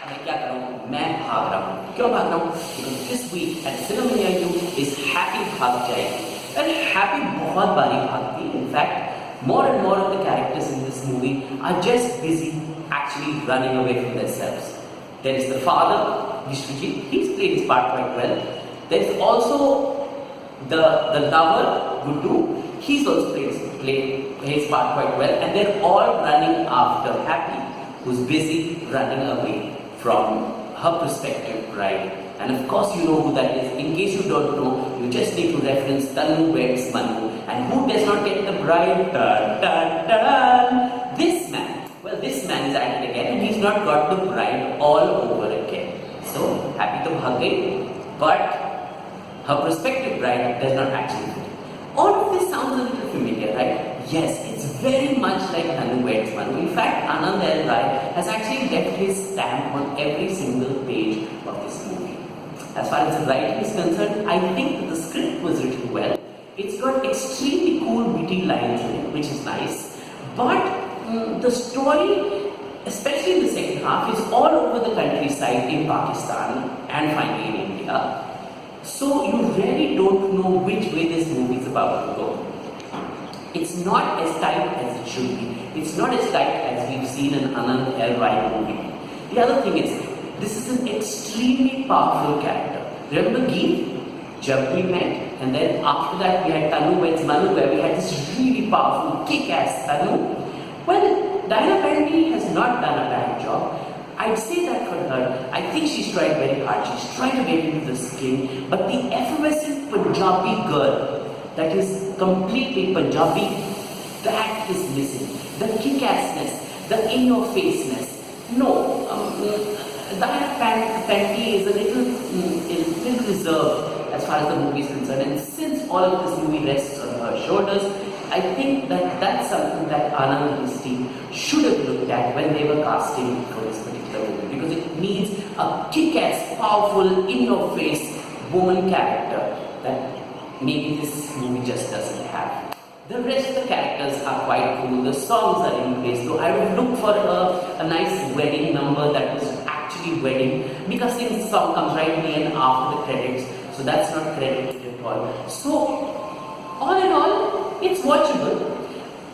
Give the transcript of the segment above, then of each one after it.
मैं क्या कर रहा हूँ, मैं भाग रहा हूँ. क्यों भाग रहा हूँ? Because this week at Cinema Near You is Happy Bhag Jayegi. And Happy बहुत बारी भागती. In fact, more and more of the characters in this movie are just busy actually running away from themselves. There is the father, Mishra, he's played his part quite well. There is also the lover, Guddu, he's also played his part quite well, and they're all running after Happy, who's busy running away from her prospective bride. And of course you know who that is. In case you don't know, you just need to reference Tanu Weds Manu. And who does not get the bride? Dun, dun, dun. This man. Well, this man is at it again, and he's not got the bride all over again. So, Happy to bhag gayi, but her prospective bride does not actually fit. All of this sounds a little familiar, right? Yes, it's very much like Tanu Weds Manu. In fact, Anand L. Rai has actually left his stamp on every single page of this movie. As far as the writing is concerned, I think that the script was written well. It's got extremely cool, witty lines in it, which is nice. But the story, especially in the second half, is all over the countryside in Pakistan and finally in India. So you really don't know which way this movie is about to go. It's not as tight as it should be. It's not as tight as we've seen in Anand L. Rai movie. The other thing is, this is an extremely powerful character. Remember Geet? Jab we met, and then after that we had Tanu Weds Manu, where we had this really powerful kick-ass Tanu. Well, Daina Penty has not done a bad job. I'd say that for her. I think she's trying very hard. She's trying to get into the skin. But the effervescent Punjabi girl that is completely Punjabi, that is missing. The kick-assness, the in-your-faceness. No, Daina Penty is a little reserved as far as the movie is concerned. And since all of this movie rests on her shoulders, I think that that's something that Anand and his team should have looked at when they were casting for this particular movie, because it needs a kick-ass, powerful, in-your-face woman character that maybe this movie just doesn't have. The rest of the characters are quite cool. The songs are in place, though I would look for a nice wedding number that was actually wedding, because Singh's song comes right in the end after the credits, so that's not credited at all. So all in all, it's watchable.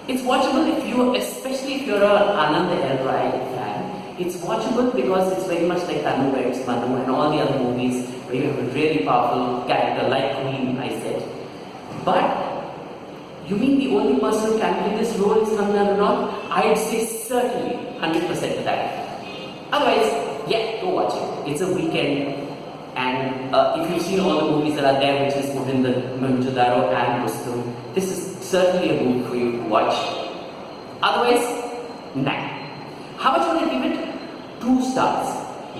It's watchable especially if you're an Anand L. Rai fan. It's watchable because it's very much like Tanu Weds Manu and all the other movies where you have a really powerful character like Queen, I said. But you mean the only person who can play this role is Kanwal Jit? I'd say certainly 100% to that. Otherwise, yeah, go watch it. It's a weekend. And if you've seen all the movies that are there, which is within the Mohenjo-daro and Rustum, this is certainly a movie for you to watch. Otherwise, nah. How much would I give it? 2 stars.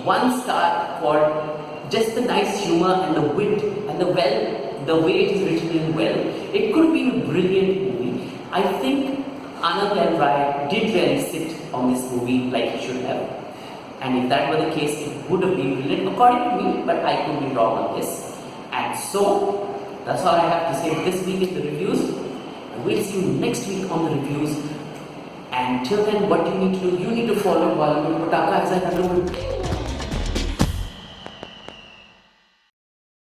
1 star for just the nice humor and the wit and the way it is written in well. It could have been a brilliant movie. I think Anand L. Rai did really sit on this movie like he should have. And if that were the case, it would have been brilliant according to me, but I could be wrong on this. And so, that's all I have to say this week in the reviews. And we'll see you next week on the reviews. And till then, what you need to do, you need to follow Bollywood Pataka as I know.